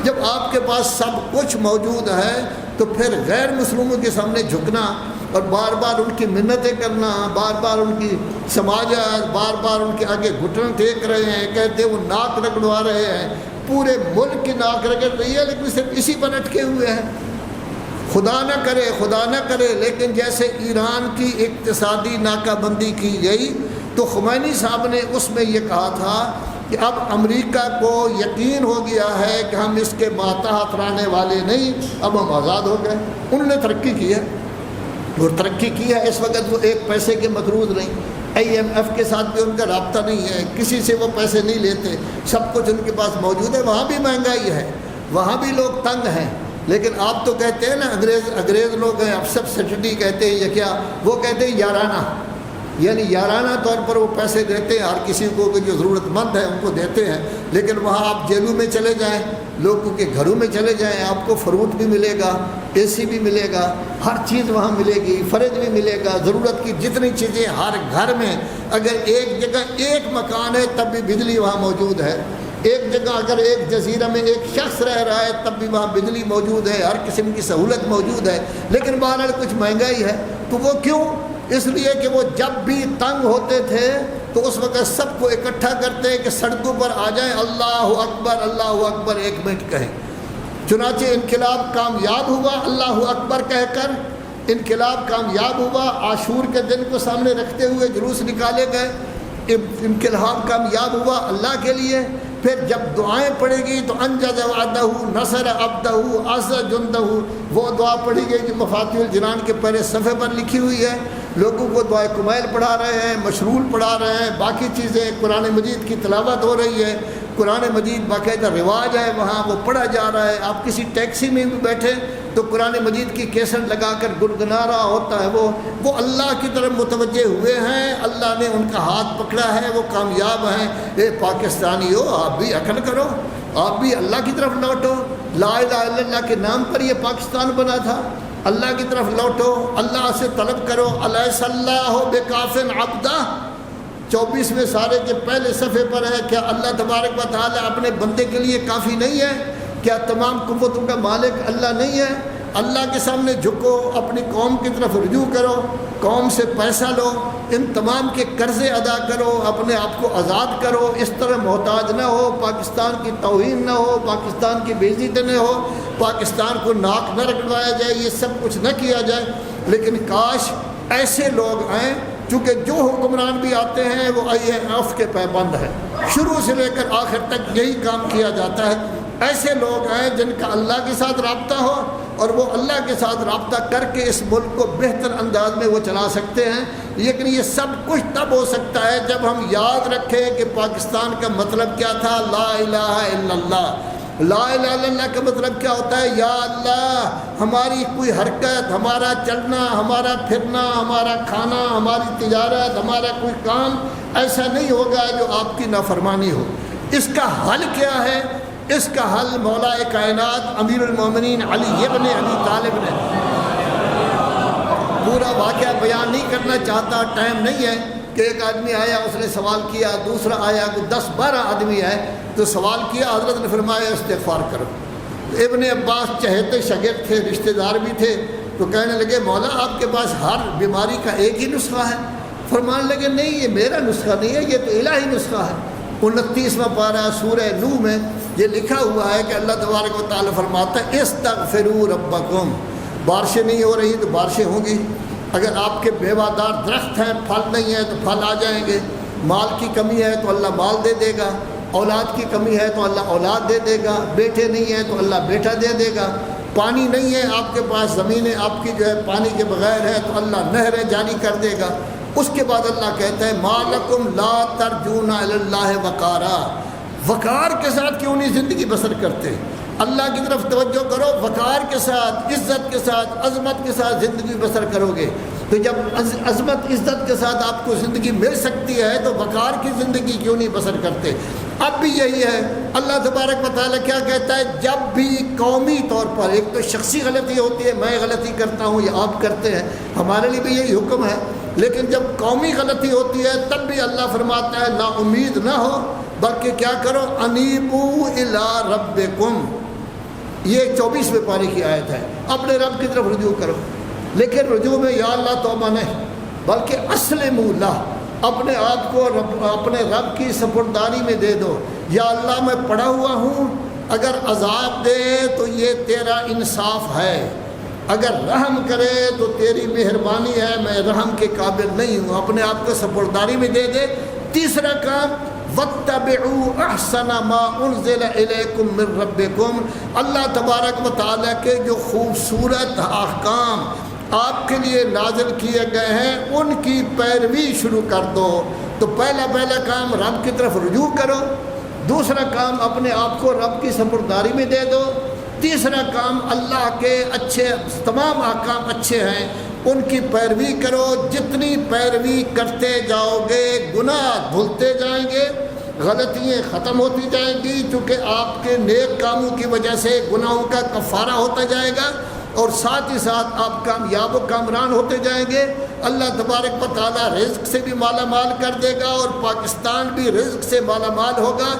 جب آپ کے پاس سب کچھ موجود ہے تو پھر غیر مسلموں کے سامنے جھکنا اور بار بار ان کی منتیں کرنا، بار بار ان کی سماجت، بار بار ان کے آگے گھٹن ٹیک رہے ہیں، کہتے ہیں وہ ناک رگڑوا رہے ہیں، پورے ملک کی ناک رگڑ رہی ہے لیکن صرف اسی پر اٹکے ہوئے ہیں۔ خدا نہ کرے لیکن جیسے ایران کی اقتصادی ناکہ بندی کی گئی تو خمینی صاحب نے اس میں یہ کہا تھا کہ اب امریکہ کو یقین ہو گیا ہے کہ ہم اس کے ماتحت رہنے والے نہیں، اب ہم آزاد ہو گئے۔ انہوں نے ترقی کی ہے، اور ترقی کی ہے، اس وقت وہ ایک پیسے کے مقروض نہیں، IMF کے ساتھ بھی ان کا رابطہ نہیں ہے، کسی سے وہ پیسے نہیں لیتے، سب کچھ ان کے پاس موجود ہے۔ وہاں بھی مہنگائی ہے، وہاں بھی لوگ تنگ ہیں، لیکن آپ تو کہتے ہیں نا انگریز لوگ ہیں، اب سبسڈی کہتے ہیں یا کیا، وہ کہتے ہیں یارانہ، یعنی یارانہ طور پر وہ پیسے دیتے ہیں ہر کسی کو کہ جو ضرورت مند ہے ان کو دیتے ہیں۔ لیکن وہاں آپ جیلوں میں چلے جائیں، لوگوں کے گھروں میں چلے جائیں، آپ کو فروٹ بھی ملے گا، AC بھی ملے گا، ہر چیز وہاں ملے گی، فریج بھی ملے گا، ضرورت کی جتنی چیزیں ہر گھر میں۔ اگر ایک جگہ ایک مکان ہے تب بھی بجلی وہاں موجود ہے، ایک جگہ اگر ایک جزیرہ میں ایک شخص رہ رہا ہے تب بھی وہاں بجلی موجود ہے، ہر قسم کی سہولت موجود ہے، لیکن بہرحال کچھ مہنگائی ہے۔ تو وہ کیوں؟ اس لیے کہ وہ جب بھی تنگ ہوتے تھے تو اس وقت سب کو اکٹھا کرتے ہیں کہ سڑکوں پر آ جائیں، اللہ اکبر 1 منٹ کہیں۔ چنانچہ انقلاب کامیاب ہوا اللہ اکبر کہہ کر، انقلاب کامیاب ہوا، عاشور کے دن کو سامنے رکھتے ہوئے جلوس نکالے گئے، انقلاب کامیاب ہوا اللہ کے لیے۔ پھر جب دعائیں پڑھے گی تو انجز وعدہ نصر عبدہ عز جندہ، وہ دعا پڑھی گئی جو مفاتیح الجنان کے پہلے صفحے پر لکھی ہوئی ہے۔ لوگوں کو دعائے کمیل پڑھا رہے ہیں، مشرول پڑھا رہے ہیں، باقی چیزیں، قرآن مجید کی تلاوت ہو رہی ہے، قرآن مجید باقاعدہ رواج ہے وہاں، وہ پڑھا جا رہا ہے۔ آپ کسی ٹیکسی میں بھی بیٹھے تو قرآن مجید کی کیسٹ لگا کر گنگنا رہا ہوتا ہے، وہ اللہ کی طرف متوجہ ہوئے ہیں، اللہ نے ان کا ہاتھ پکڑا ہے، وہ کامیاب ہیں۔ اے پاکستانیو، آپ بھی عقل کرو، آپ بھی اللہ کی طرف لوٹو، لا الہ الا اللہ کے نام پر یہ پاکستان بنا تھا، اللہ کی طرف لوٹو، اللہ سے طلب کرو۔ الیس اللہ بکاف عبدہ، 24ویں سارے کے پہلے صفحے پر ہے، کیا اللہ تبارک و تعالی اپنے بندے کے لیے کافی نہیں ہے؟ کیا تمام قوتوں کا مالک اللہ نہیں ہے؟ اللہ کے سامنے جھکو، اپنی قوم کی طرف رجوع کرو، قوم سے پیسہ لو، ان تمام کے قرضے ادا کرو، اپنے آپ کو آزاد کرو، اس طرح محتاج نہ ہو، پاکستان کی توہین نہ ہو، پاکستان کی بے عزتی نہ ہو، پاکستان کو ناک نہ رگڑوایا جائے، یہ سب کچھ نہ کیا جائے۔ لیکن کاش ایسے لوگ آئیں، چونکہ جو حکمران بھی آتے ہیں وہ IMF کے پابند ہیں، شروع سے لے کر آخر تک یہی کام کیا جاتا ہے۔ ایسے لوگ ہیں جن کا اللہ کے ساتھ رابطہ ہو اور وہ اللہ کے ساتھ رابطہ کر کے اس ملک کو بہتر انداز میں وہ چلا سکتے ہیں۔ لیکن یہ سب کچھ تب ہو سکتا ہے جب ہم یاد رکھیں کہ پاکستان کا مطلب کیا تھا، لا الہ الا اللہ۔ لا الہ الا اللہ کا مطلب کیا ہوتا ہے؟ یا اللہ، ہماری کوئی حرکت، ہمارا چلنا، ہمارا پھرنا، ہمارا کھانا، ہماری تجارت، ہمارا کوئی کام ایسا نہیں ہوگا جو آپ کی نافرمانی ہو۔ اس کا حل کیا ہے؟ اس کا حل مولا کائنات امیر المومنین علی ابن ابی طالب نے، پورا واقعہ بیان نہیں کرنا چاہتا، ٹائم نہیں ہے، کہ ایک آدمی آیا، اس نے سوال کیا، دوسرا آیا، 10-12 آدمی ہے تو سوال کیا، حضرت نے فرمایا استغفار کرو۔ ابن عباس چہیتے شاگرد تھے، رشتہ دار بھی تھے، تو کہنے لگے مولا آپ کے پاس ہر بیماری کا ایک ہی نسخہ ہے؟ فرمانے لگے نہیں، یہ میرا نسخہ نہیں ہے، یہ تو الہی نسخہ ہے۔ 29واں پارہ سورہ نوح میں یہ لکھا ہوا ہے کہ اللہ تبارک و تعالیٰ فرماتا ہے استغفروا ربکم، بارشیں نہیں ہو رہی تو بارشیں ہوں گی، اگر آپ کے بیوادار درخت ہیں، پھل نہیں ہے تو پھل آ جائیں گے، مال کی کمی ہے تو اللہ مال دے دے گا، اولاد کی کمی ہے تو اللہ اولاد دے دے گا، بیٹے نہیں ہیں تو اللہ بیٹا دے دے گا، پانی نہیں ہے آپ کے پاس، زمینیں آپ کی جو ہے پانی کے بغیر ہے تو اللہ نہریں جاری کر دے گا۔ اس کے بعد اللہ کہتا ہے ما لکم لا ترجون الی اللہ وقارا، وقار کے ساتھ کیوں نہیں زندگی بسر کرتے؟ اللہ کی طرف توجہ کرو، وقار کے ساتھ، عزت کے ساتھ، عظمت کے ساتھ زندگی بسر کرو گے تو جب عظمت عزت کے ساتھ آپ کو زندگی مل سکتی ہے تو وقار کی زندگی کیوں نہیں بسر کرتے؟ اب بھی یہی ہے، اللہ تبارک و تعالیٰ کیا کہتا ہے، جب بھی قومی طور پر، ایک تو شخصی غلطی ہوتی ہے، میں غلطی کرتا ہوں یا آپ کرتے ہیں، ہمارے لیے بھی یہی حکم ہے، لیکن جب قومی غلطی ہوتی ہے تب بھی اللہ فرماتا ہے نا امید نہ ہو، بلکہ کیا کرو، انیبوا الی ربکم، یہ 24ویں پارے کی آیت ہے. اپنے رب کی طرف رجوع کرو، لیکن رجوع میں یا اللہ توبہ نہیں، بلکہ اسلموا لہ، اپنے آپ کو اپنے رب کی سپرداری میں دے دو. یا اللہ میں پڑا ہوا ہوں، اگر عذاب دے تو یہ تیرا انصاف ہے، اگر رحم کرے تو تیری مہربانی ہے، میں رحم کے قابل نہیں ہوں. اپنے آپ کو سپرداری میں دے دے. تیسرا کام وَاتَّبِعُوا أَحْسَنَ مَا أُنزِلَ إِلَيْكُم مِّن رَّبِّكُم، اللہ تبارک و تعالیٰ کے جو خوبصورت احکام آپ کے لیے نازل کیے گئے ہیں ان کی پیروی شروع کر دو. تو پہلا کام رب کی طرف رجوع کرو، دوسرا کام اپنے آپ کو رب کی سپرداری میں دے دو، تیسرا کام اللہ کے اچھے تمام احکام اچھے ہیں ان کی پیروی کرو. جتنی پیروی کرتے جاؤ گے گناہ دھلتے جائیں گے، غلطیاں ختم ہوتی جائیں گی، چونکہ آپ کے نیک کاموں کی وجہ سے گناہوں کا کفارہ ہوتا جائے گا، اور ساتھ ہی ساتھ آپ کامیاب و کامران ہوتے جائیں گے. اللہ تبارک و تعالیٰ رزق سے بھی مالا مال کر دے گا، اور پاکستان بھی رزق سے مالا مال ہوگا.